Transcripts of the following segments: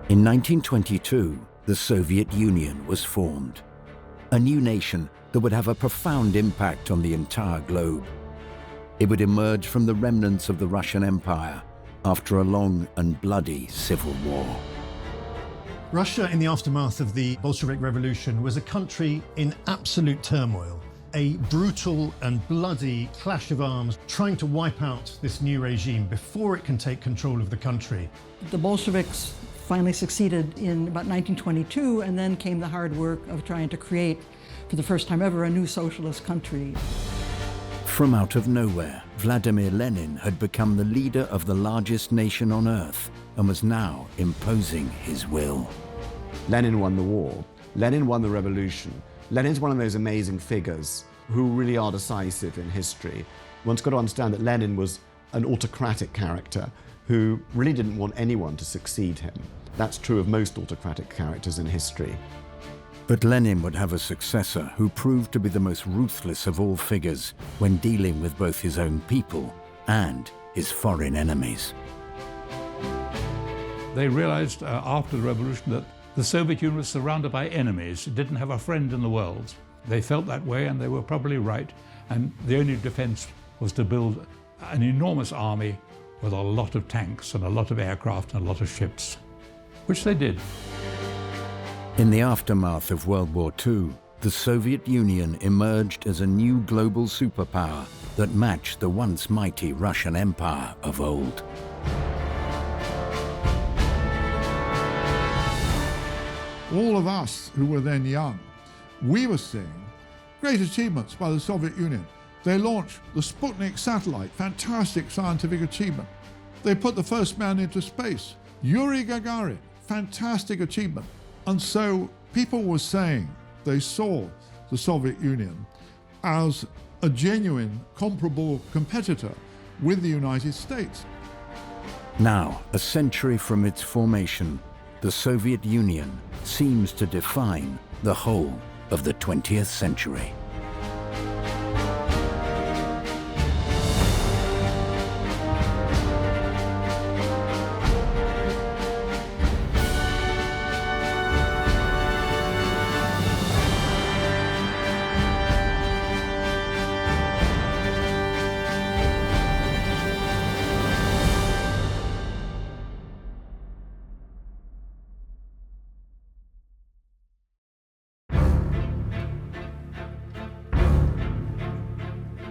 In 1922, the Soviet Union was formed, a new nation that would have a profound impact on the entire globe. It would emerge from the remnants of the Russian Empire after a long and bloody civil war. Russia, in the aftermath of the Bolshevik Revolution, was a country in absolute turmoil, a brutal and bloody clash of arms trying to wipe out this new regime before it can take control of the country. The Bolsheviks finally succeeded in about 1922, and then came the hard work of trying to create, for the first time ever, a new socialist country. From out of nowhere, Vladimir Lenin had become the leader of the largest nation on earth and was now imposing his will. Lenin won the war. Lenin won the revolution. Lenin's one of those amazing figures who really are decisive in history. One's got to understand that Lenin was an autocratic character who really didn't want anyone to succeed him. That's true of most autocratic characters in history. But Lenin would have a successor who proved to be the most ruthless of all figures when dealing with both his own people and his foreign enemies. They realized after the revolution that the Soviet Union was surrounded by enemies. It didn't have a friend in the world. They felt that way, and they were probably right. And the only defense was to build an enormous army with a lot of tanks and a lot of aircraft and a lot of ships, which they did. In the aftermath of World War II, the Soviet Union emerged as a new global superpower that matched the once mighty Russian Empire of old. All of us who were then young, we were seeing great achievements by the Soviet Union. They launched the Sputnik satellite, fantastic scientific achievement. They put the first man into space, Yuri Gagarin, fantastic achievement. And so people were saying they saw the Soviet Union as a genuine, comparable competitor with the United States. Now, a century from its formation, the Soviet Union seems to define the whole of the 20th century.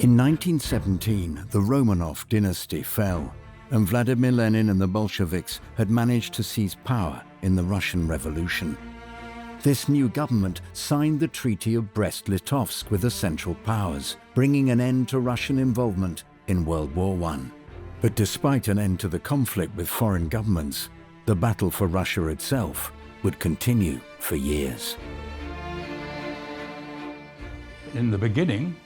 In 1917, the Romanov dynasty fell, and Vladimir Lenin and the Bolsheviks had managed to seize power in the Russian Revolution. This new government signed the Treaty of Brest-Litovsk with the Central Powers, bringing an end to Russian involvement in World War I. But despite an end to the conflict with foreign governments, the battle for Russia itself would continue for years. In the beginning,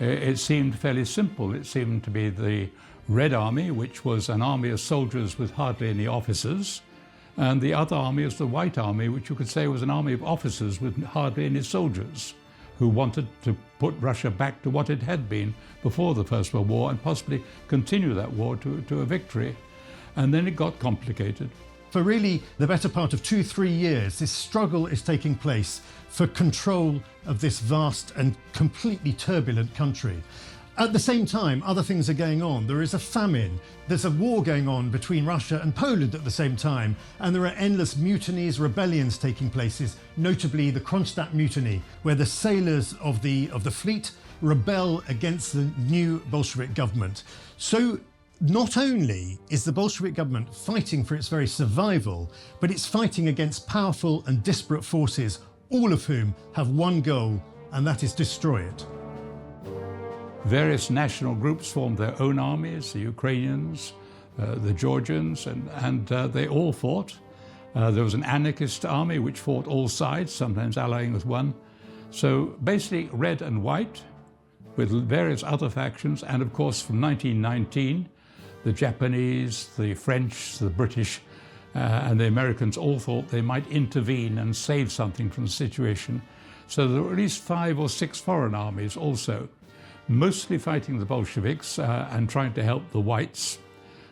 it seemed fairly simple. It seemed to be the Red Army, which was an army of soldiers with hardly any officers, and the other army is the White Army, which you could say was an army of officers with hardly any soldiers, who wanted to put Russia back to what it had been before the First World War and possibly continue that war to a victory. And then it got complicated. For really the better part of 2-3 years, this struggle is taking place for control of this vast and completely turbulent country. At the same time, other things are going on. There is a famine. There's a war going on between Russia and Poland at the same time. And there are endless mutinies, rebellions taking place, notably the Kronstadt mutiny, where the sailors of the fleet rebel against the new Bolshevik government. So not only is the Bolshevik government fighting for its very survival, but it's fighting against powerful and disparate forces, all of whom have one goal, and that is destroy it. Various national groups formed their own armies, the Ukrainians, the Georgians, and they all fought. There was an anarchist army which fought all sides, sometimes allying with one. So basically red and white, with various other factions, and of course from 1919, the Japanese, the French, the British, and the Americans all thought they might intervene and save something from the situation. So there were at least 5 or 6 foreign armies also, mostly fighting the Bolsheviks and trying to help the whites,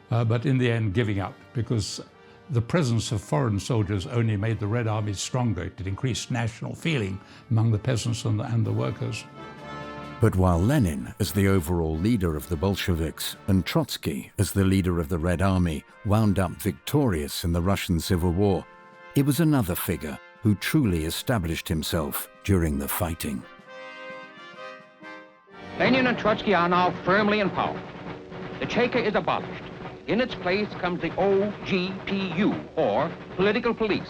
but in the end giving up, because The presence of foreign soldiers only made the Red Army stronger. It increased national feeling among the peasants and the workers. But while Lenin, as the overall leader of the Bolsheviks, and Trotsky, as the leader of the Red Army, wound up victorious in the Russian Civil War, it was another figure who truly established himself during the fighting. Lenin and Trotsky are now firmly in power. The Cheka is abolished. In its place comes the OGPU, or Political Police.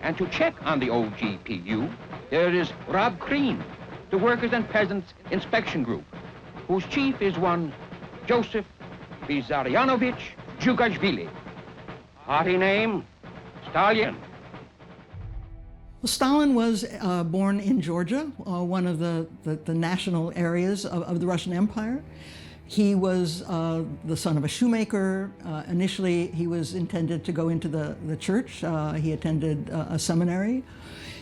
And to check on the OGPU, there is Rob Kreen, the Workers' and Peasants Inspection Group, whose chief is one Joseph Vissarionovich Djugashvili. Party name, Stalin. Well, Stalin was born in Georgia, one of the national areas of the Russian Empire. He was the son of a shoemaker. Initially, he was intended to go into the church. He attended a seminary.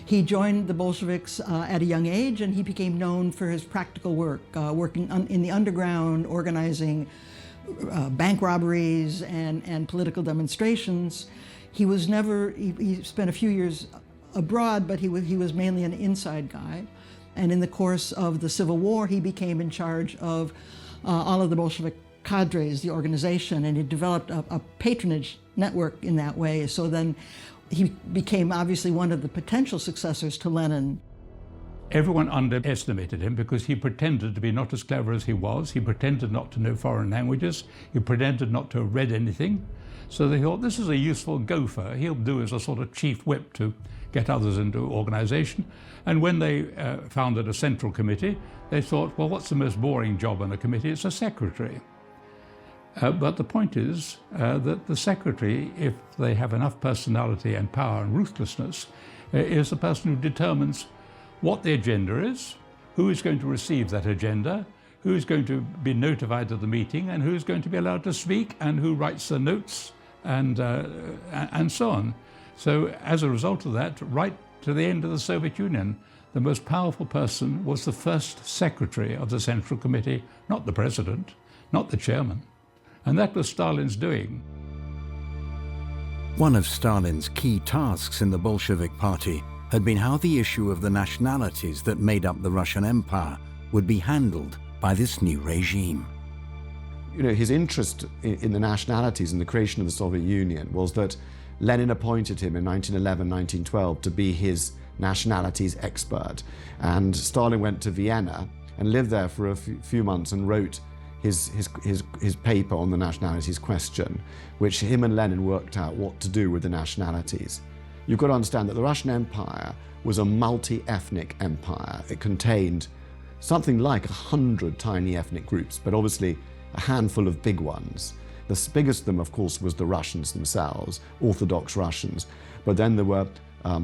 He joined the Bolsheviks at a young age, and he became known for his practical work, working in the underground, organizing bank robberies and political demonstrations. He spent a few years abroad, but he was mainly an inside guy. And in the course of the Civil War, he became in charge of all of the Bolshevik cadres, the organization, and he developed a patronage network in that way. So then he became obviously one of the potential successors to Lenin. Everyone underestimated him because he pretended to be not as clever as he was. He pretended not to know foreign languages. He pretended not to have read anything. So they thought, this is a useful gopher. He'll do as a sort of chief whip to get others into organization. And when they founded a central committee, they thought, well, what's the most boring job on a committee? It's a secretary. But the point is that the secretary, if they have enough personality and power and ruthlessness, is the person who determines what the agenda is, who is going to receive that agenda, who is going to be notified of the meeting, and who is going to be allowed to speak, and who writes the notes, and so on. So as a result of that, right to the end of the Soviet Union, the most powerful person was the first secretary of the Central Committee, not the president, not the chairman. And that was Stalin's doing. One of Stalin's key tasks in the Bolshevik Party had been how the issue of the nationalities that made up the Russian Empire would be handled by this new regime. You know, his interest in the nationalities and the creation of the Soviet Union was that Lenin appointed him in 1911, 1912 to be his nationalities expert. And Stalin went to Vienna and lived there for a few months and wrote his paper on the nationalities question, which him and Lenin worked out what to do with the nationalities. You've got to understand that the Russian Empire was a multi-ethnic empire. It contained something like 100 tiny ethnic groups, but obviously a handful of big ones. The biggest of them, of course, was the Russians themselves, Orthodox Russians. But then there were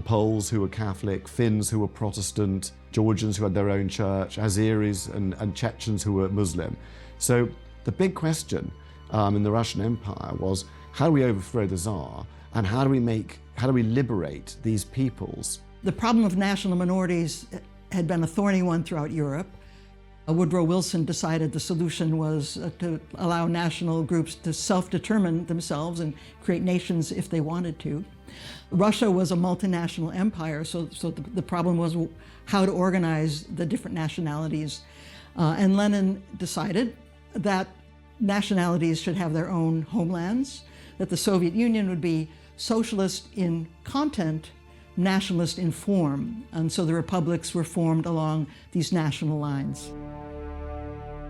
Poles who were Catholic, Finns who were Protestant, Georgians who had their own church, Azeris and Chechens who were Muslim. So the big question in the Russian Empire was, how do we overthrow the Tsar, and how do we liberate these peoples? The problem of national minorities had been a thorny one throughout Europe. Woodrow Wilson decided the solution was to allow national groups to self-determine themselves and create nations if they wanted to. Russia was a multinational empire, so the problem was how to organize the different nationalities. And Lenin decided that nationalities should have their own homelands, that the Soviet Union would be socialist in content, nationalist in form. And so the republics were formed along these national lines.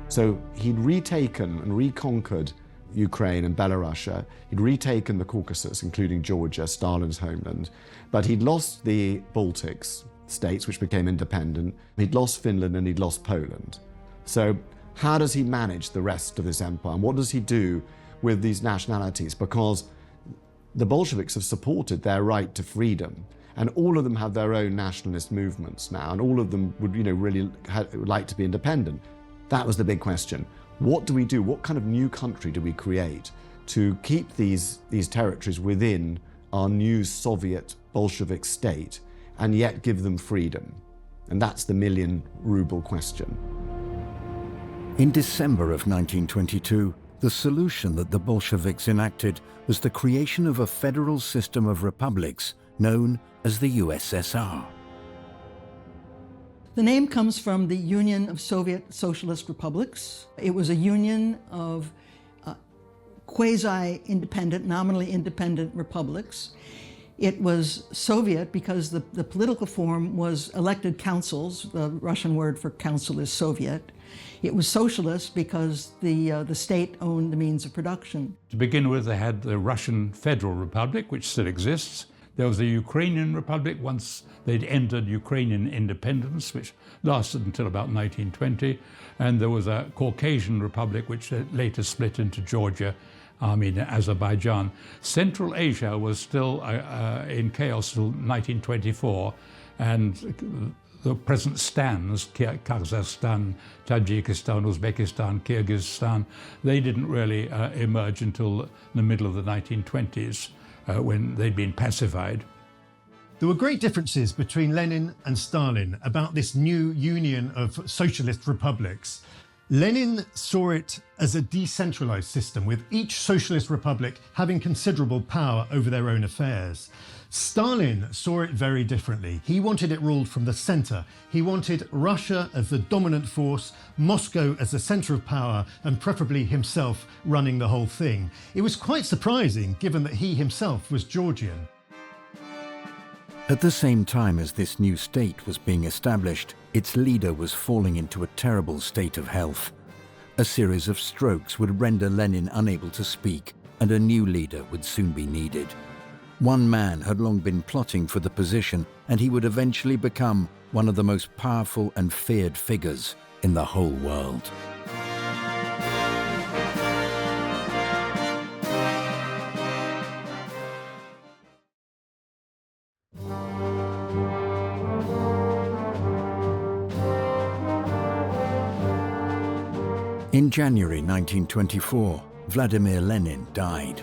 So he'd retaken and reconquered Ukraine and Belarus. He'd retaken the Caucasus, including Georgia, Stalin's homeland. But he'd lost the Baltics states, which became independent. He'd lost Finland and he'd lost Poland. So how does he manage the rest of this empire? And what does he do with these nationalities? Because the Bolsheviks have supported their right to freedom. And all of them have their own nationalist movements now, and all of them would, really like to be independent. That was the big question. What do we do? What kind of new country do we create to keep these territories within our new Soviet Bolshevik state and yet give them freedom? And that's the million-ruble question. In December of 1922, The solution that the Bolsheviks enacted was the creation of a federal system of republics known as the USSR. The name comes from the Union of Soviet Socialist Republics. It was a union of quasi-independent, nominally independent republics. It was Soviet because the political form was elected councils. The Russian word for council is Soviet. It was socialist because the state owned the means of production. To begin with, they had the Russian Federal Republic, which still exists. There was a Ukrainian Republic once they'd entered Ukrainian independence, which lasted until about 1920. And there was a Caucasian Republic, which later split into Georgia, Armenia, Azerbaijan. Central Asia was still in chaos till 1924, and the present stands, Kazakhstan, Tajikistan, Uzbekistan, Kyrgyzstan, they didn't really emerge until the middle of the 1920s, when they'd been pacified. There were great differences between Lenin and Stalin about this new union of socialist republics. Lenin saw it as a decentralized system, with each socialist republic having considerable power over their own affairs. Stalin saw it very differently. He wanted it ruled from the center. He wanted Russia as the dominant force, Moscow as the center of power, and preferably himself running the whole thing. It was quite surprising, given that he himself was Georgian. At the same time as this new state was being established, its leader was falling into a terrible state of health. A series of strokes would render Lenin unable to speak, and a new leader would soon be needed. One man had long been plotting for the position, and he would eventually become one of the most powerful and feared figures in the whole world. In January 1924, Vladimir Lenin died.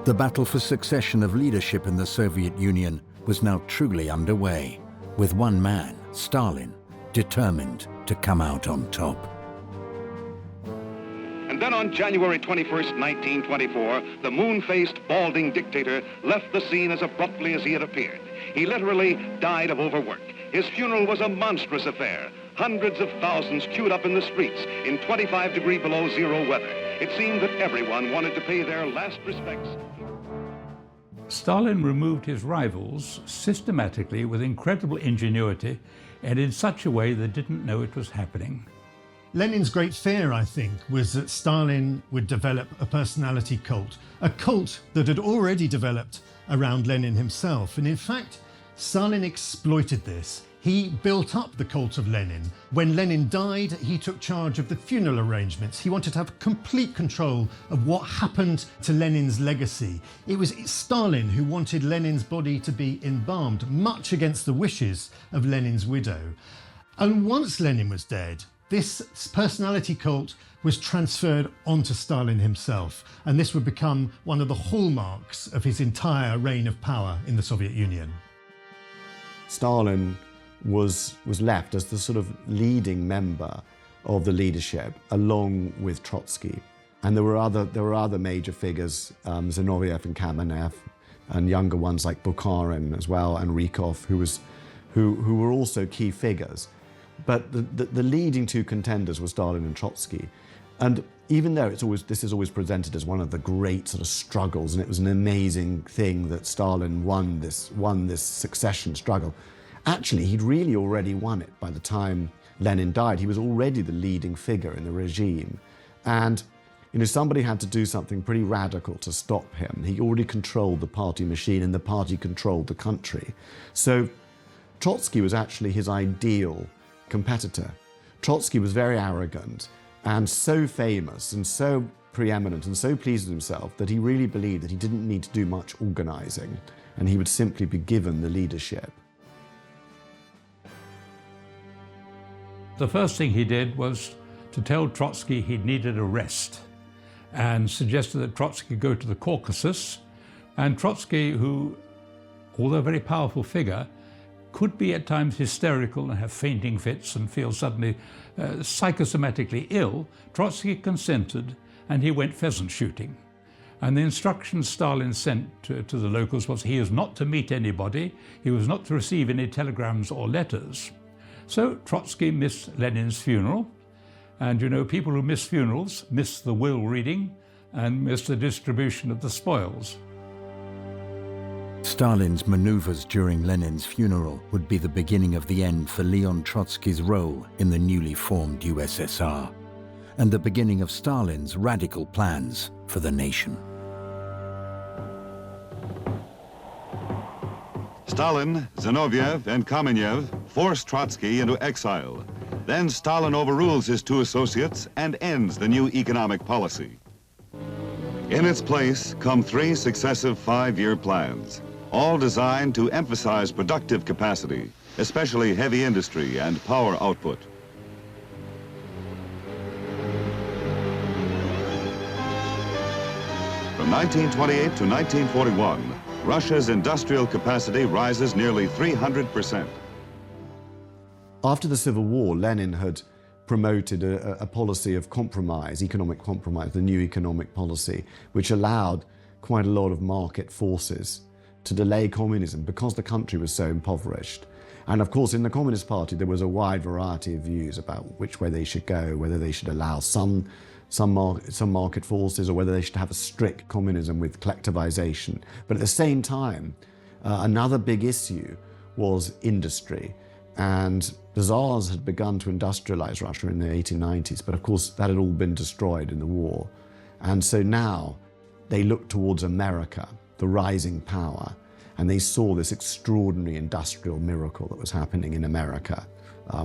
The battle for succession of leadership in the Soviet Union was now truly underway, with one man, Stalin, determined to come out on top. And then on January 21st, 1924, the moon-faced, balding dictator left the scene as abruptly as he had appeared. He literally died of overwork. His funeral was a monstrous affair. Hundreds of thousands queued up in the streets in 25-degree below zero weather. It seemed that everyone wanted to pay their last respects. Stalin removed his rivals systematically with incredible ingenuity and in such a way they didn't know it was happening. Lenin's great fear, I think, was that Stalin would develop a personality cult, a cult that had already developed around Lenin himself. And in fact, Stalin exploited this. He built up the cult of Lenin. When Lenin died, he took charge of the funeral arrangements. He wanted to have complete control of what happened to Lenin's legacy. It was Stalin who wanted Lenin's body to be embalmed, much against the wishes of Lenin's widow. And once Lenin was dead, this personality cult was transferred onto Stalin himself, and this would become one of the hallmarks of his entire reign of power in the Soviet Union. Stalin was left as the sort of leading member of the leadership, along with Trotsky. And there were other major figures, Zinoviev and Kamenev, and younger ones like Bukharin as well, and Rykov, who were also key figures. But the leading two contenders were Stalin and Trotsky. And even though this is always presented as one of the great sort of struggles, and it was an amazing thing that Stalin won this succession struggle, actually, he'd really already won it by the time Lenin died. He was already the leading figure in the regime. And, somebody had to do something pretty radical to stop him. He already controlled the party machine, and the party controlled the country. So Trotsky was actually his ideal competitor. Trotsky was very arrogant and so famous and so preeminent and so pleased with himself that he really believed that he didn't need to do much organizing, and he would simply be given the leadership. The first thing he did was to tell Trotsky he needed a rest and suggested that Trotsky go to the Caucasus. And Trotsky, who, although a very powerful figure, could be at times hysterical and have fainting fits and feel suddenly psychosomatically ill, Trotsky consented, and he went pheasant shooting. And the instructions Stalin sent to the locals was he was not to meet anybody, he was not to receive any telegrams or letters. So Trotsky missed Lenin's funeral, and you know, people who miss funerals miss the will reading and miss the distribution of the spoils. Stalin's maneuvers during Lenin's funeral would be the beginning of the end for Leon Trotsky's role in the newly formed USSR, and the beginning of Stalin's radical plans for the nation. Stalin, Zinoviev, and Kamenev forced Trotsky into exile. Then Stalin overrules his two associates and ends the new economic policy. In its place come three successive five-year plans, all designed to emphasize productive capacity, especially heavy industry and power output. From 1928 to 1941, Russia's industrial capacity rises nearly 300%. After the Civil War, Lenin had promoted a policy of compromise, economic compromise, the new economic policy, which allowed quite a lot of market forces to delay communism because the country was so impoverished. And of course, in the Communist Party, there was a wide variety of views about which way they should go, whether they should allow some market forces or whether they should have a strict communism with collectivization. But at the same time, another big issue was industry. And the Tsars had begun to industrialize Russia in the 1890s, but of course that had all been destroyed in the war. And so now they looked towards America, the rising power, and they saw this extraordinary industrial miracle that was happening in America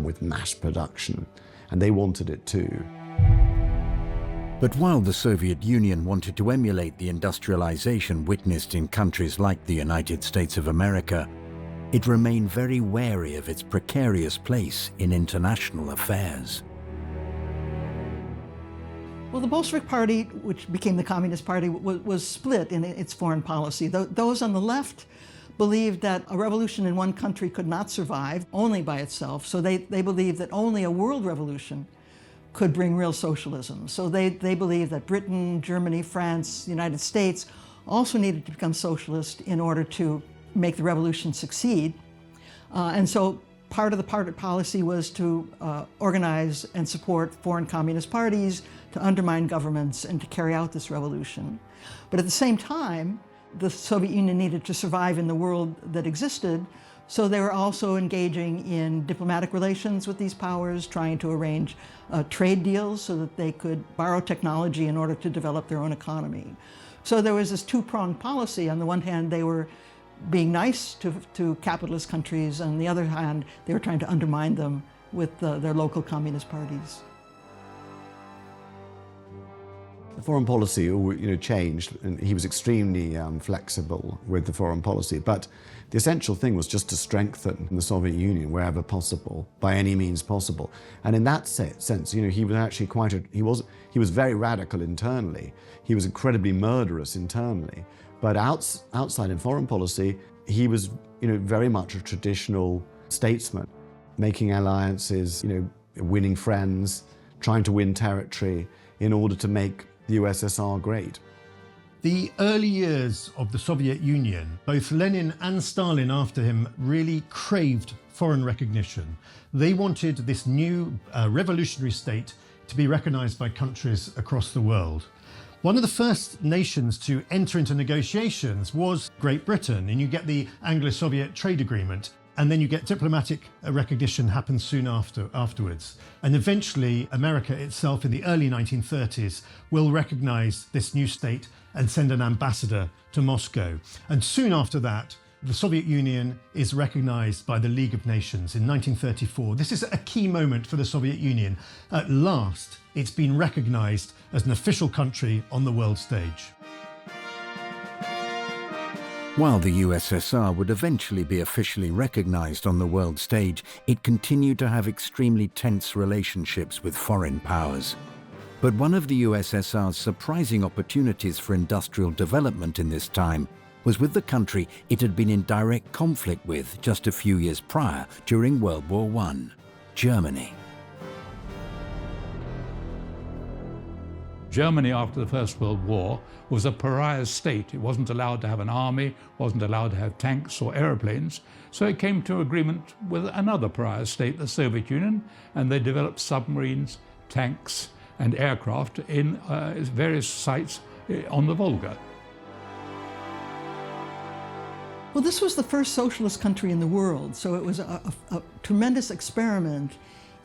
with mass production, and they wanted it too. But while the Soviet Union wanted to emulate the industrialization witnessed in countries like the United States of America, it remained very wary of its precarious place in international affairs. Well, the Bolshevik Party, which became the Communist Party, was split in its foreign policy. Those on the left believed that a revolution in one country could not survive only by itself, so they believed that only a world revolution could bring real socialism. So they believed that Britain, Germany, France, the United States also needed to become socialist in order to make the revolution succeed. And so part of the party policy was to organize and support foreign communist parties, to undermine governments, and to carry out this revolution. But at the same time, the Soviet Union needed to survive in the world that existed, so they were also engaging in diplomatic relations with these powers, trying to arrange trade deals so that they could borrow technology in order to develop their own economy. So there was this two-pronged policy. On the one hand, they were being nice to capitalist countries. On the other hand, they were trying to undermine them with their local communist parties. The foreign policy changed, and he was extremely flexible with the foreign policy. But the essential thing was just to strengthen the Soviet Union wherever possible, by any means possible. And in that sense, he was actually he was very radical internally. He was incredibly murderous internally. But outside in foreign policy, he was, very much a traditional statesman, making alliances, winning friends, trying to win territory in order to make the USSR great. The early years of the Soviet Union, both Lenin and Stalin after him really craved foreign recognition. They wanted this new revolutionary state to be recognized by countries across the world. One of the first nations to enter into negotiations was Great Britain, and you get the Anglo-Soviet trade agreement, and then you get diplomatic recognition happens soon afterwards. And eventually, America itself in the early 1930s will recognize this new state and send an ambassador to Moscow. And soon after that, the Soviet Union is recognized by the League of Nations in 1934. This is a key moment for the Soviet Union. At last, it's been recognized as an official country on the world stage. While the USSR would eventually be officially recognized on the world stage, it continued to have extremely tense relationships with foreign powers. But one of the USSR's surprising opportunities for industrial development in this time was with the country it had been in direct conflict with just a few years prior during World War I, Germany. Germany after the First World War was a pariah state. It wasn't allowed to have an army, wasn't allowed to have tanks or aeroplanes. So it came to agreement with another pariah state, the Soviet Union, and they developed submarines, tanks, and aircraft in various sites on the Volga. Well, this was the first socialist country in the world, so it was a tremendous experiment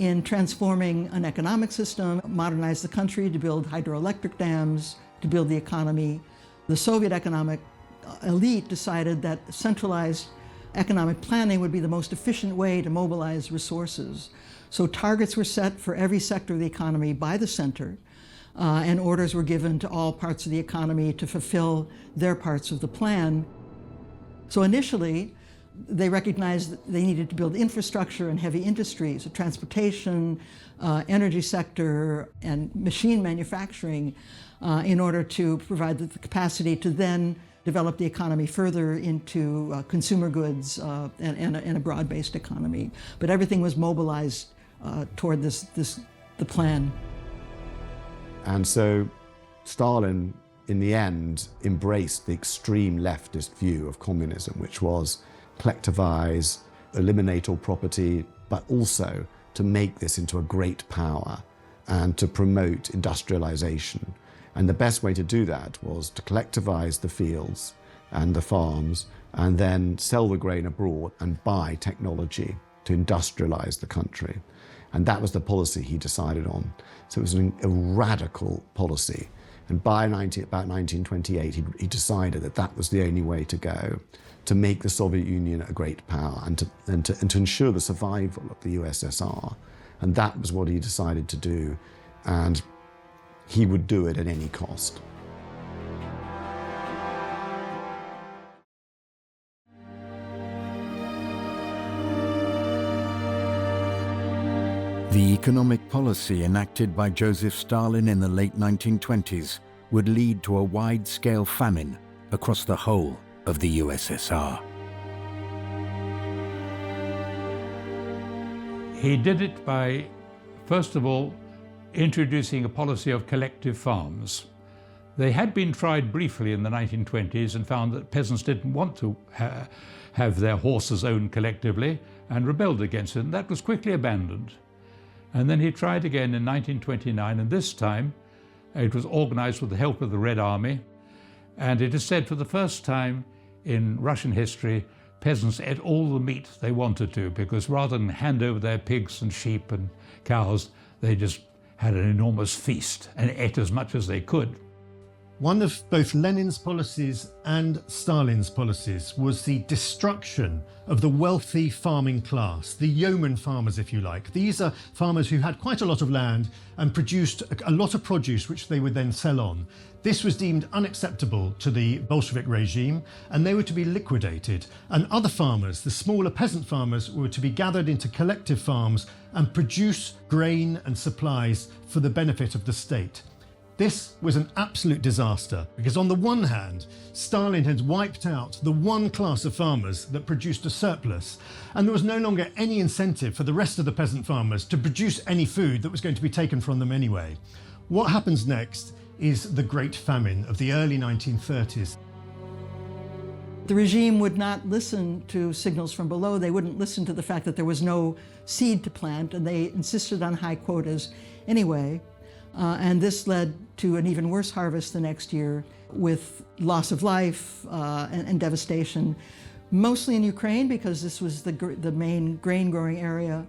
in transforming an economic system, modernize the country to build hydroelectric dams, to build the economy. The Soviet economic elite decided that centralized economic planning would be the most efficient way to mobilize resources. So targets were set for every sector of the economy by the center, and orders were given to all parts of the economy to fulfill their parts of the plan. So initially, they recognized that they needed to build infrastructure and heavy industries, transportation, energy sector, and machine manufacturing in order to provide the capacity to then develop the economy further into consumer goods and a broad-based economy. But everything was mobilized toward the plan. And so Stalin, in the end, embraced the extreme leftist view of communism, which was collectivize, eliminate all property, but also to make this into a great power and to promote industrialization. And the best way to do that was to collectivize the fields and the farms and then sell the grain abroad and buy technology to industrialize the country. And that was the policy he decided on. So it was a radical policy. And by about 1928, he decided that that was the only way to go, to make the Soviet Union a great power and to ensure the survival of the USSR. And that was what he decided to do. And he would do it at any cost. The economic policy enacted by Joseph Stalin in the late 1920s would lead to a wide-scale famine across the whole of the USSR. He did it by, first of all, introducing a policy of collective farms. They had been tried briefly in the 1920s and found that peasants didn't want to have their horses owned collectively and rebelled against it, and that was quickly abandoned. And then he tried again in 1929, and this time it was organized with the help of the Red Army. And it is said for the first time in Russian history, peasants ate all the meat they wanted to, because rather than hand over their pigs and sheep and cows, they just had an enormous feast and ate as much as they could. One of both Lenin's policies and Stalin's policies was the destruction of the wealthy farming class, the yeoman farmers, if you like. These are farmers who had quite a lot of land and produced a lot of produce which they would then sell on. This was deemed unacceptable to the Bolshevik regime, and they were to be liquidated. And other farmers, the smaller peasant farmers, were to be gathered into collective farms and produce grain and supplies for the benefit of the state. This was an absolute disaster because on the one hand, Stalin had wiped out the one class of farmers that produced a surplus, and there was no longer any incentive for the rest of the peasant farmers to produce any food that was going to be taken from them anyway. What happens next is the Great Famine of the early 1930s. The regime would not listen to signals from below. They wouldn't listen to the fact that there was no seed to plant, and they insisted on high quotas anyway. And this led to an even worse harvest the next year with loss of life and devastation, mostly in Ukraine because this was the main grain growing area,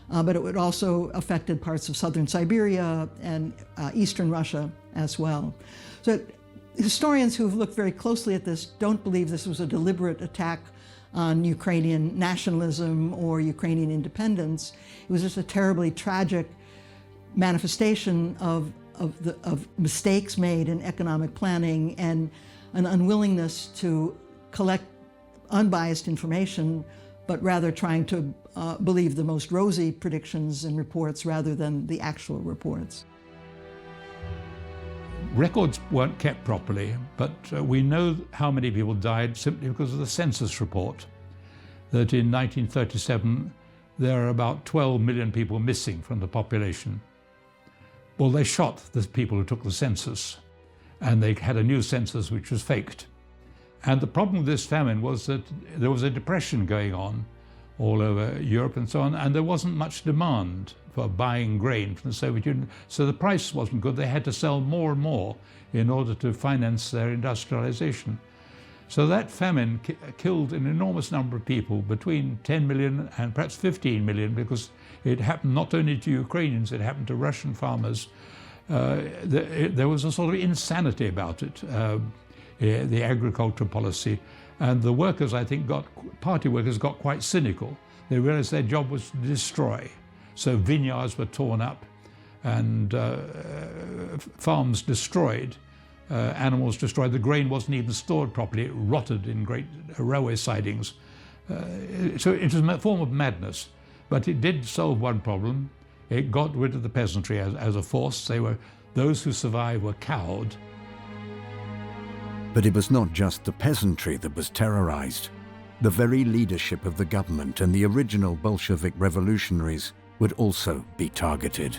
but it would also affected parts of southern Siberia and eastern Russia as well. So historians who have looked very closely at this don't believe this was a deliberate attack on Ukrainian nationalism or Ukrainian independence. It was just a terribly tragic manifestation of mistakes made in economic planning and an unwillingness to collect unbiased information, but rather trying to believe the most rosy predictions and reports rather than the actual reports. Records weren't kept properly, but we know how many people died simply because of the census report, that in 1937 there are about 12 million people missing from the population. Well, they shot the people who took the census, and they had a new census which was faked. And the problem with this famine was that there was a depression going on all over Europe and so on, and there wasn't much demand for buying grain from the Soviet Union. So the price wasn't good. They had to sell more and more in order to finance their industrialization. So that famine killed an enormous number of people, between 10 million and perhaps 15 million, because it happened not only to Ukrainians, it happened to Russian farmers. There was a sort of insanity about it, the agricultural policy. And the workers, I think, party workers got quite cynical. They realized their job was to destroy. So vineyards were torn up and farms destroyed. Animals destroyed. The grain wasn't even stored properly. It rotted in great railway sidings. So it was a form of madness. But it did solve one problem. It got rid of the peasantry as a force. Those who survived were cowed. But it was not just the peasantry that was terrorized. The very leadership of the government and the original Bolshevik revolutionaries would also be targeted.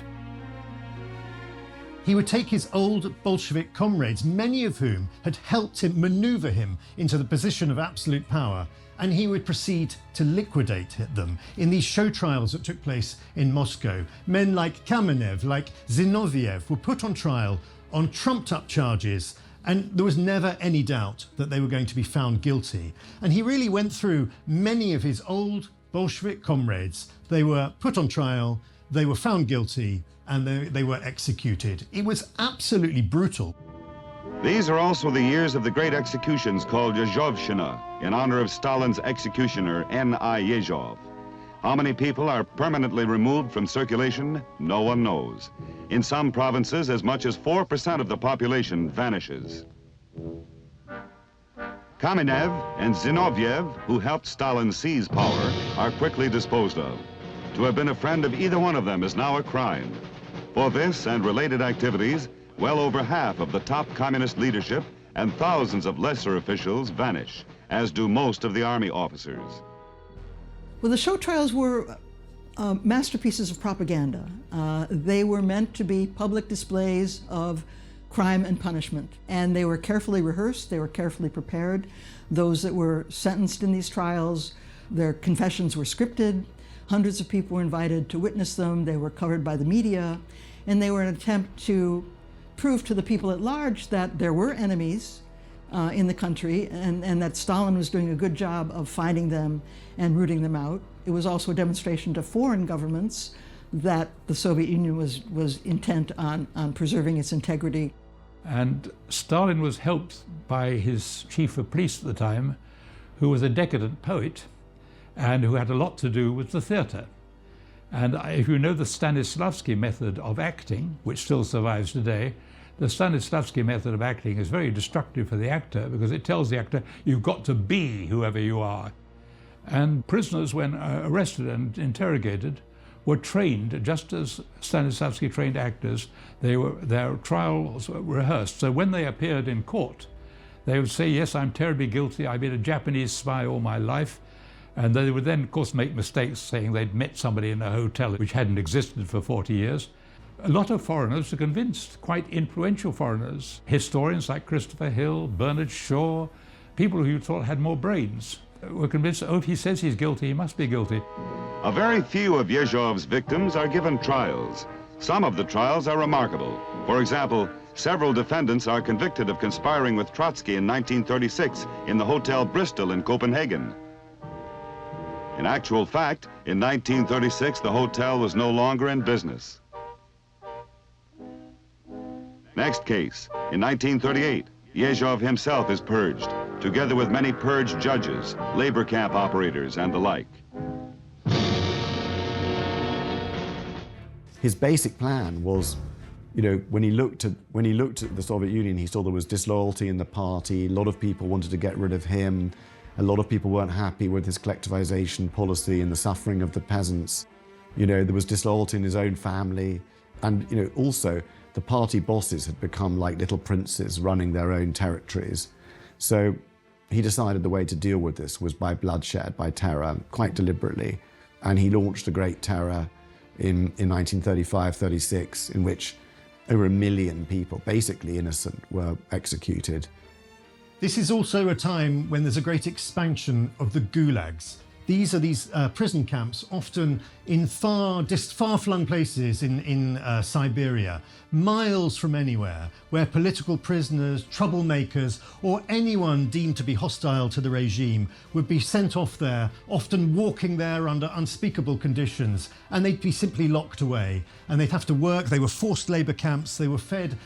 He would take his old Bolshevik comrades, many of whom had helped him maneuver him into the position of absolute power, and he would proceed to liquidate them in these show trials that took place in Moscow. Men like Kamenev, like Zinoviev were put on trial on trumped-up charges, and there was never any doubt that they were going to be found guilty. And he really went through many of his old Bolshevik comrades. They were put on trial, they were found guilty, and they were executed. It was absolutely brutal. These are also the years of the great executions called Yezhovshchina, in honor of Stalin's executioner, N.I. Yezhov. How many people are permanently removed from circulation? No one knows. In some provinces, as much as 4% of the population vanishes. Kamenev and Zinoviev, who helped Stalin seize power, are quickly disposed of. To have been a friend of either one of them is now a crime. For this and related activities, well over half of the top communist leadership and thousands of lesser officials vanish, as do most of the army officers. Well, the show trials were masterpieces of propaganda. They were meant to be public displays of crime and punishment, and they were carefully rehearsed, they were carefully prepared. Those that were sentenced in these trials, their confessions were scripted. Hundreds of people were invited to witness them. They were covered by the media, and they were an attempt to prove to the people at large that there were enemies in the country, and that Stalin was doing a good job of finding them and rooting them out. It was also a demonstration to foreign governments that the Soviet Union was intent on preserving its integrity. And Stalin was helped by his chief of police at the time, who was a decadent poet and who had a lot to do with the theatre. And if you know the Stanislavski method of acting, which still survives today, the Stanislavski method of acting is very destructive for the actor because it tells the actor, you've got to be whoever you are. And prisoners, when arrested and interrogated, were trained just as Stanislavski trained actors. Their trials were rehearsed. So when they appeared in court, they would say, yes, I'm terribly guilty. I've been a Japanese spy all my life. And they would then, of course, make mistakes, saying they'd met somebody in a hotel which hadn't existed for 40 years. A lot of foreigners were convinced, quite influential foreigners, historians like Christopher Hill, Bernard Shaw, people who you thought had more brains, were convinced, oh, if he says he's guilty, he must be guilty. A very few of Yezhov's victims are given trials. Some of the trials are remarkable. For example, several defendants are convicted of conspiring with Trotsky in 1936 in the Hotel Bristol in Copenhagen. In actual fact, in 1936, the hotel was no longer in business. Next case, in 1938, Yezhov himself is purged, together with many purged judges, labor camp operators, and the like. His basic plan was, you know, when he looked at the Soviet Union, he saw there was disloyalty in the party. A lot of people wanted to get rid of him. A lot of people weren't happy with his collectivization policy and the suffering of the peasants. You know, there was disloyalty in his own family. And, you know, also the party bosses had become like little princes running their own territories. So he decided the way to deal with this was by bloodshed, by terror, quite deliberately. And he launched the Great Terror in 1935-36, in which Over 1 million people, basically innocent, were executed. This is also a time when there's a great expansion of the gulags. These are prison camps, often in far-flung places in Siberia, miles from anywhere, where political prisoners, troublemakers, or anyone deemed to be hostile to the regime would be sent off there, often walking there under unspeakable conditions, and they'd be simply locked away. And they'd have to work. They were forced labour camps. They were fed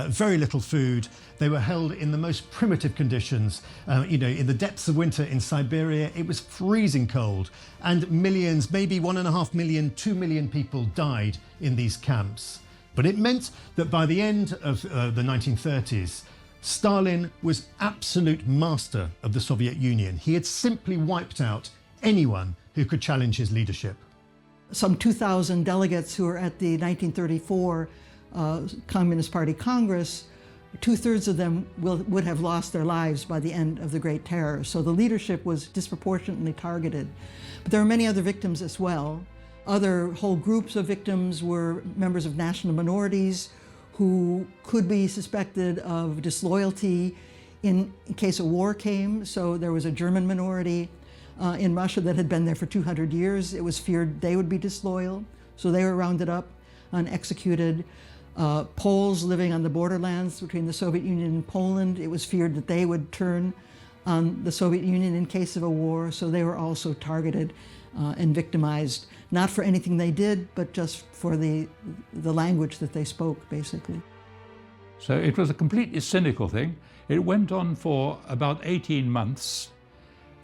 very little food. They were held in the most primitive conditions. In the depths of winter in Siberia, it was freezing cold, and millions, maybe 1.5 million, 2 million people died in these camps. But it meant that by the end of the 1930s, Stalin was absolute master of the Soviet Union. He had simply wiped out anyone who could challenge his leadership. Some 2,000 delegates who were at the 1934 Communist Party Congress, 2/3 of them would have lost their lives by the end of the Great Terror. So the leadership was disproportionately targeted. But there were many other victims as well. Other whole groups of victims were members of national minorities who could be suspected of disloyalty in case a war came. So there was a German minority in Russia that had been there for 200 years. It was feared they would be disloyal. So they were rounded up and executed. Poles living on the borderlands between the Soviet Union and Poland, it was feared that they would turn on the Soviet Union in case of a war, so they were also targeted and victimized, not for anything they did, but just for the language that they spoke, basically. So it was a completely cynical thing. It went on for about 18 months,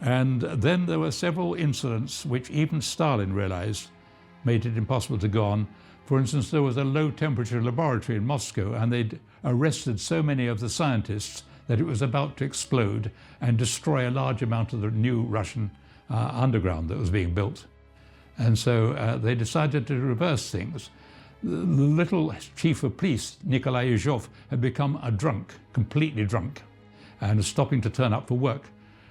and then there were several incidents which even Stalin realized made it impossible to go on. For instance, there was a low-temperature laboratory in Moscow, and they'd arrested so many of the scientists that it was about to explode and destroy a large amount of the new Russian underground that was being built. And so they decided to reverse things. The little chief of police, Nikolai Yezhov, had become a drunk, completely drunk, and was stopping to turn up for work.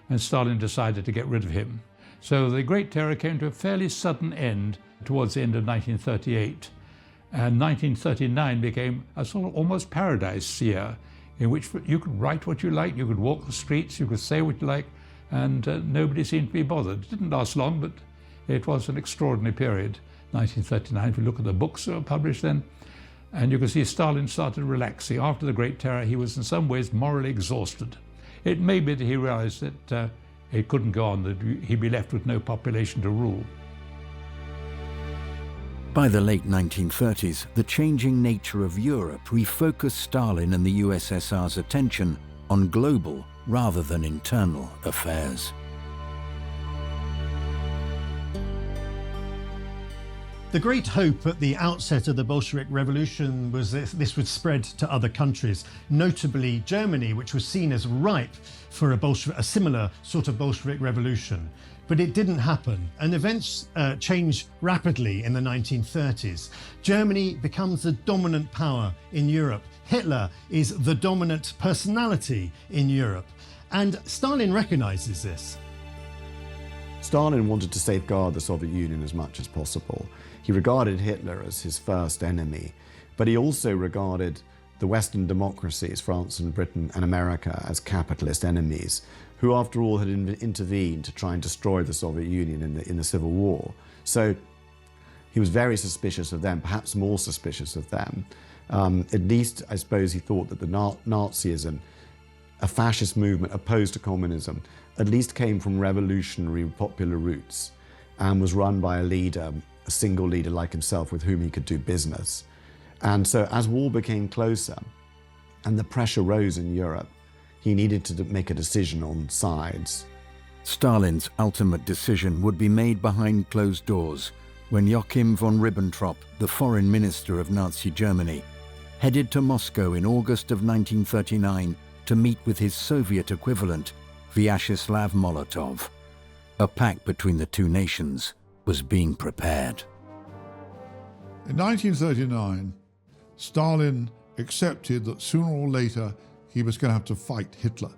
And Stalin decided to get rid of him. So the Great Terror came to a fairly sudden end towards the end of 1938. And 1939 became a sort of almost paradise year in which you could write what you liked, you could walk the streets, you could say what you liked, and nobody seemed to be bothered. It didn't last long, but it was an extraordinary period, 1939. If you look at the books that were published then, and you can see Stalin started relaxing. After the Great Terror, he was in some ways morally exhausted. It may be that he realized that it couldn't go on, that he'd be left with no population to rule. By the late 1930s, the changing nature of Europe refocused Stalin and the USSR's attention on global rather than internal affairs. The great hope at the outset of the Bolshevik Revolution was that this would spread to other countries, notably Germany, which was seen as ripe for a similar sort of Bolshevik revolution. But it didn't happen, and events changed rapidly in the 1930s. Germany becomes the dominant power in Europe. Hitler is the dominant personality in Europe, and Stalin recognizes this. Stalin wanted to safeguard the Soviet Union as much as possible. He regarded Hitler as his first enemy, but he also regarded the Western democracies, France and Britain and America, as capitalist enemies, who after all had intervened to try and destroy the Soviet Union in the Civil War. So he was very suspicious of them, perhaps more suspicious of them. At least, I suppose, he thought that the Nazism, a fascist movement opposed to communism, at least came from revolutionary popular roots and was run by a leader, a single leader like himself with whom he could do business. And so as war became closer and the pressure rose in Europe, he needed to make a decision on sides. Stalin's ultimate decision would be made behind closed doors when Joachim von Ribbentrop, the foreign minister of Nazi Germany, headed to Moscow in August of 1939 to meet with his Soviet equivalent, Vyacheslav Molotov. A pact between the two nations was being prepared. In 1939, Stalin accepted that sooner or later he was going to have to fight Hitler.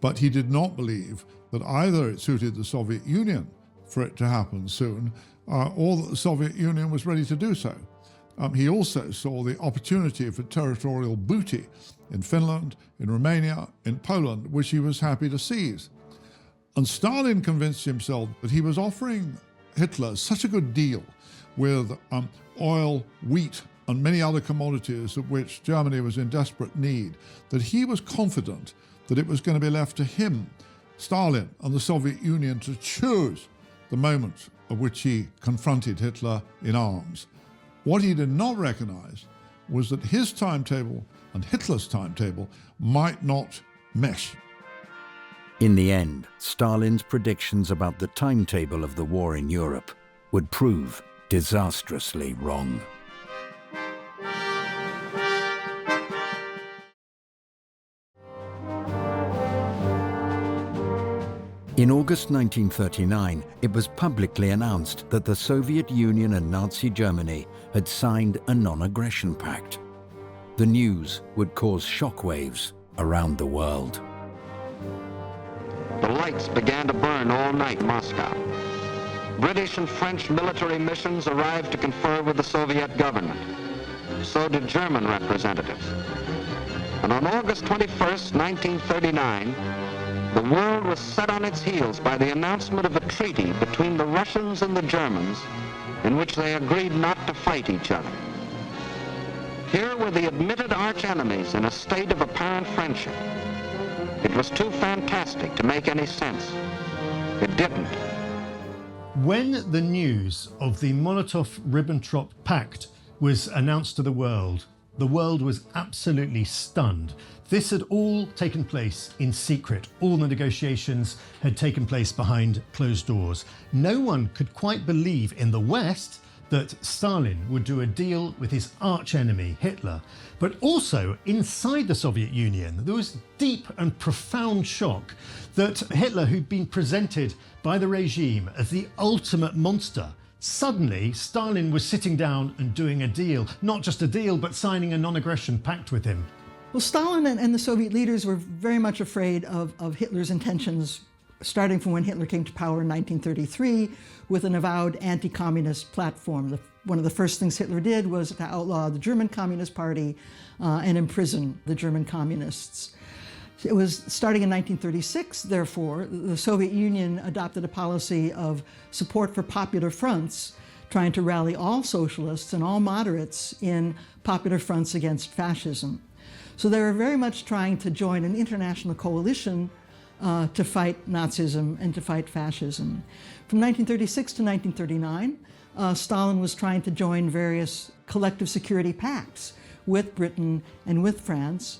But he did not believe that either it suited the Soviet Union for it to happen soon, or that the Soviet Union was ready to do so. he also saw the opportunity for territorial booty in Finland, in Romania, in Poland, which he was happy to seize. And Stalin convinced himself that he was offering Hitler such a good deal with oil, wheat, and many other commodities of which Germany was in desperate need, that he was confident that it was going to be left to him, Stalin, and the Soviet Union to choose the moment at which he confronted Hitler in arms. What he did not recognize was that his timetable and Hitler's timetable might not mesh. In the end, Stalin's predictions about the timetable of the war in Europe would prove disastrously wrong. In August 1939, it was publicly announced that the Soviet Union and Nazi Germany had signed a non-aggression pact. The news would cause shockwaves around the world. The lights began to burn all night in Moscow. British and French military missions arrived to confer with the Soviet government. So did German representatives. And on August 21st, 1939, the world was set on its heels by the announcement of a treaty between the Russians and the Germans in which they agreed not to fight each other. Here were the admitted arch-enemies in a state of apparent friendship. It was too fantastic to make any sense. It didn't. When the news of the Molotov-Ribbentrop Pact was announced to the world was absolutely stunned. This had all taken place in secret. All the negotiations had taken place behind closed doors. No one could quite believe in the West that Stalin would do a deal with his arch-enemy, Hitler. But also, inside the Soviet Union, there was deep and profound shock that Hitler, who'd been presented by the regime as the ultimate monster, suddenly Stalin was sitting down and doing a deal. Not just a deal, but signing a non-aggression pact with him. Well, Stalin and the Soviet leaders were very much afraid of Hitler's intentions, starting from when Hitler came to power in 1933 with an avowed anti-communist platform. One of the first things Hitler did was to outlaw the German Communist Party and imprison the German communists. It was starting in 1936, therefore, the Soviet Union adopted a policy of support for popular fronts, trying to rally all socialists and all moderates in popular fronts against fascism. So they were very much trying to join an international coalition to fight Nazism and to fight fascism. From 1936 to 1939, Stalin was trying to join various collective security pacts with Britain and with France,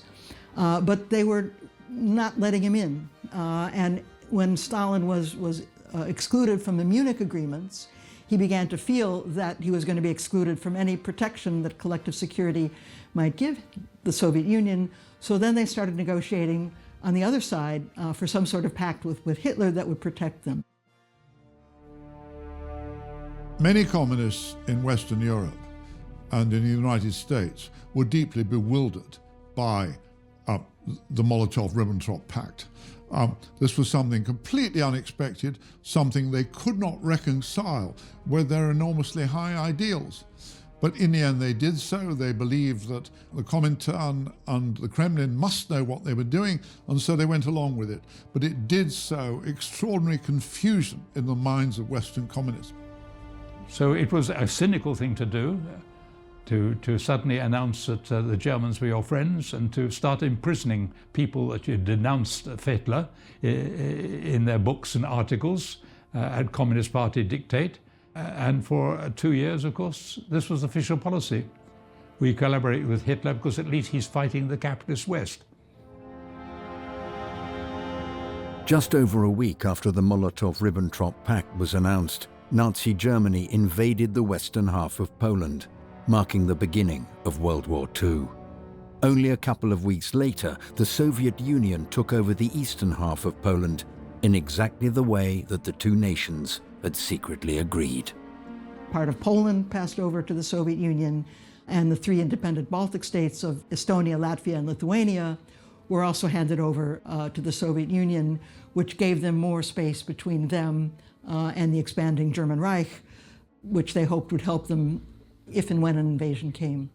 but they were not letting him in. And when Stalin was excluded from the Munich agreements, he began to feel that he was going to be excluded from any protection that collective security might give the Soviet Union. So then they started negotiating on the other side for some sort of pact with Hitler that would protect them. Many communists in Western Europe and in the United States were deeply bewildered by the Molotov-Ribbentrop Pact. This was something completely unexpected, something they could not reconcile with their enormously high ideals. But in the end they did so. They believed that the Comintern and the Kremlin must know what they were doing, and so they went along with it. But it did sow extraordinary confusion in the minds of Western communists. So it was a cynical thing to do, to suddenly announce that the Germans were your friends and to start imprisoning people that you denounced Hitler in their books and articles at Communist Party dictate. And for 2 years, of course, this was official policy. We collaborate with Hitler because at least he's fighting the capitalist West. Just over a week after the Molotov-Ribbentrop Pact was announced, Nazi Germany invaded the western half of Poland, marking the beginning of World War II. Only a couple of weeks later, the Soviet Union took over the eastern half of Poland in exactly the way that the two nations had secretly agreed. Part of Poland passed over to the Soviet Union, and the three independent Baltic states of Estonia, Latvia, and Lithuania were also handed over to the Soviet Union, which gave them more space between them and the expanding German Reich, which they hoped would help them if and when an invasion came.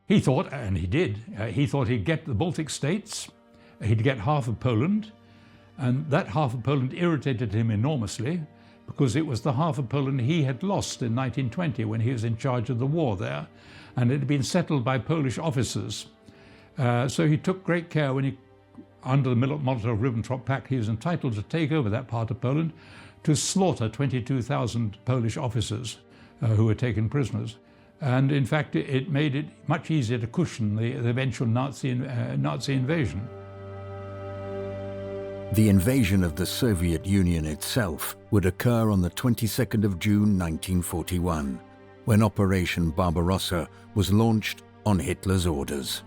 He thought, and he did, he thought he'd get the Baltic states, he'd get half of Poland, and that half of Poland irritated him enormously because it was the half of Poland he had lost in 1920 when he was in charge of the war there, and it had been settled by Polish officers. So he took great care when he, under the Molotov-Ribbentrop Pact, he was entitled to take over that part of Poland, to slaughter 22,000 Polish officers who were taken prisoners. And in fact, it made it much easier to cushion the eventual Nazi invasion. The invasion of the Soviet Union itself would occur on the 22nd of June 1941, when Operation Barbarossa was launched on Hitler's orders.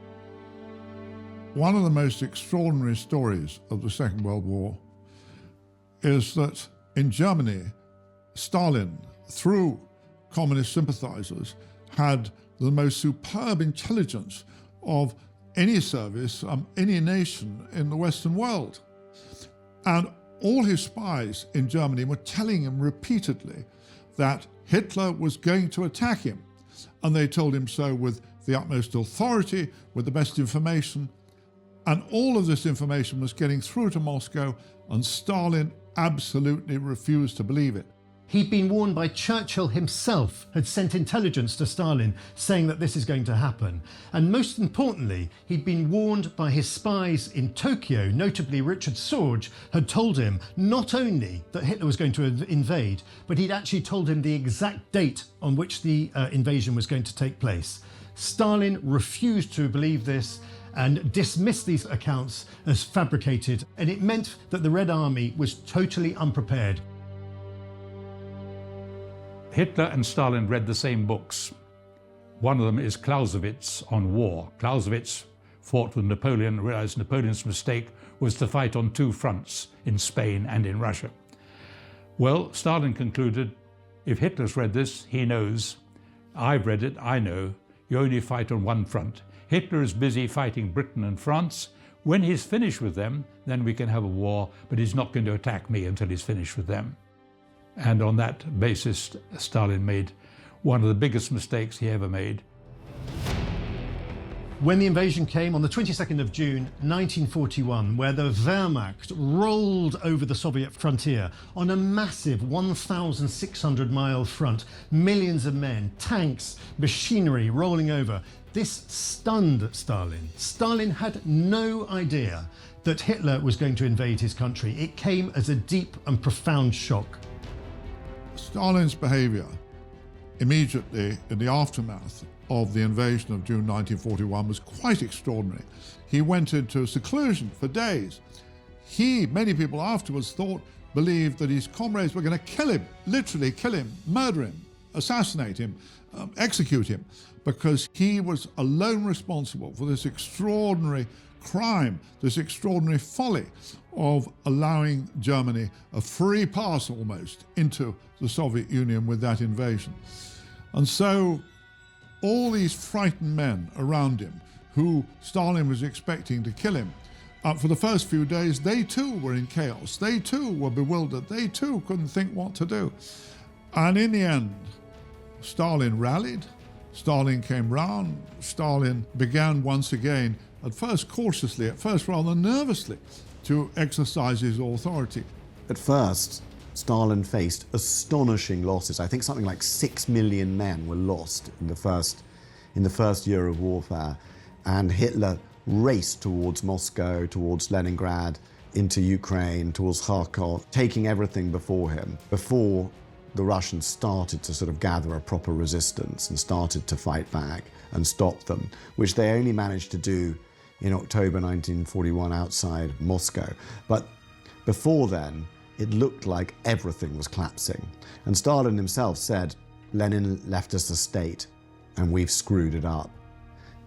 One of the most extraordinary stories of the Second World War is that in Germany, Stalin, through communist sympathizers, had the most superb intelligence of any service, any nation in the Western world. And all his spies in Germany were telling him repeatedly that Hitler was going to attack him. And they told him so with the utmost authority, with the best information. And all of this information was getting through to Moscow, and Stalin absolutely refused to believe it. He'd been warned by Churchill himself, had sent intelligence to Stalin saying that this is going to happen. And most importantly, he'd been warned by his spies in Tokyo, notably Richard Sorge, had told him not only that Hitler was going to invade, but he'd actually told him the exact date on which the invasion was going to take place. Stalin refused to believe this and dismissed these accounts as fabricated, and it meant that the Red Army was totally unprepared. Hitler and Stalin read the same books. One of them is Clausewitz on war. Clausewitz fought with Napoleon and realized Napoleon's mistake was to fight on two fronts, in Spain and in Russia. Well, Stalin concluded, if Hitler's read this, he knows. I've read it, I know. You only fight on one front. Hitler is busy fighting Britain and France. When he's finished with them, then we can have a war, but he's not going to attack me until he's finished with them. And on that basis, Stalin made one of the biggest mistakes he ever made. When the invasion came on the 22nd of June 1941, where the Wehrmacht rolled over the Soviet frontier on a massive 1,600-mile front, millions of men, tanks, machinery rolling over, this stunned Stalin. Stalin had no idea that Hitler was going to invade his country. It came as a deep and profound shock. Stalin's behavior immediately in the aftermath of the invasion of June 1941 was quite extraordinary. He went into seclusion for days. Many people afterwards believed that his comrades were going to kill him, literally kill him, murder him, assassinate him, execute him, because he was alone responsible for this extraordinary crime, this extraordinary folly of allowing Germany a free pass almost into the Soviet Union with that invasion. And so all these frightened men around him who Stalin was expecting to kill him, for the first few days, they too were in chaos. They too were bewildered. They too couldn't think what to do. And in the end, Stalin rallied. Stalin came round. Stalin began once again, at first cautiously, at first rather nervously, to exercise his authority. At first, Stalin faced astonishing losses. I think something like 6 million men were lost in the first year of warfare. And Hitler raced towards Moscow, towards Leningrad, into Ukraine, towards Kharkov, taking everything before him, before the Russians started to sort of gather a proper resistance and started to fight back and stop them, which they only managed to do in October 1941 outside Moscow. But before then, it looked like everything was collapsing. And Stalin himself said, Lenin left us a state and we've screwed it up.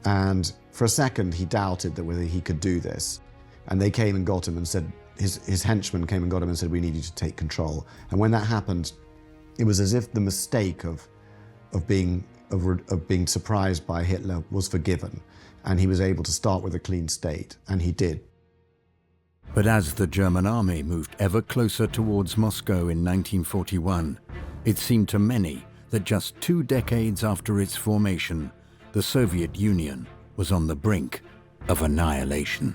And for a second, he doubted that whether he could do this. And they came and got him and said, his henchmen came and got him and said, we need you to take control. And when that happened, it was as if the mistake of being surprised by Hitler was forgiven. And he was able to start with a clean state, and he did. But as the German army moved ever closer towards Moscow in 1941, it seemed to many that just 2 decades after its formation, the Soviet Union was on the brink of annihilation.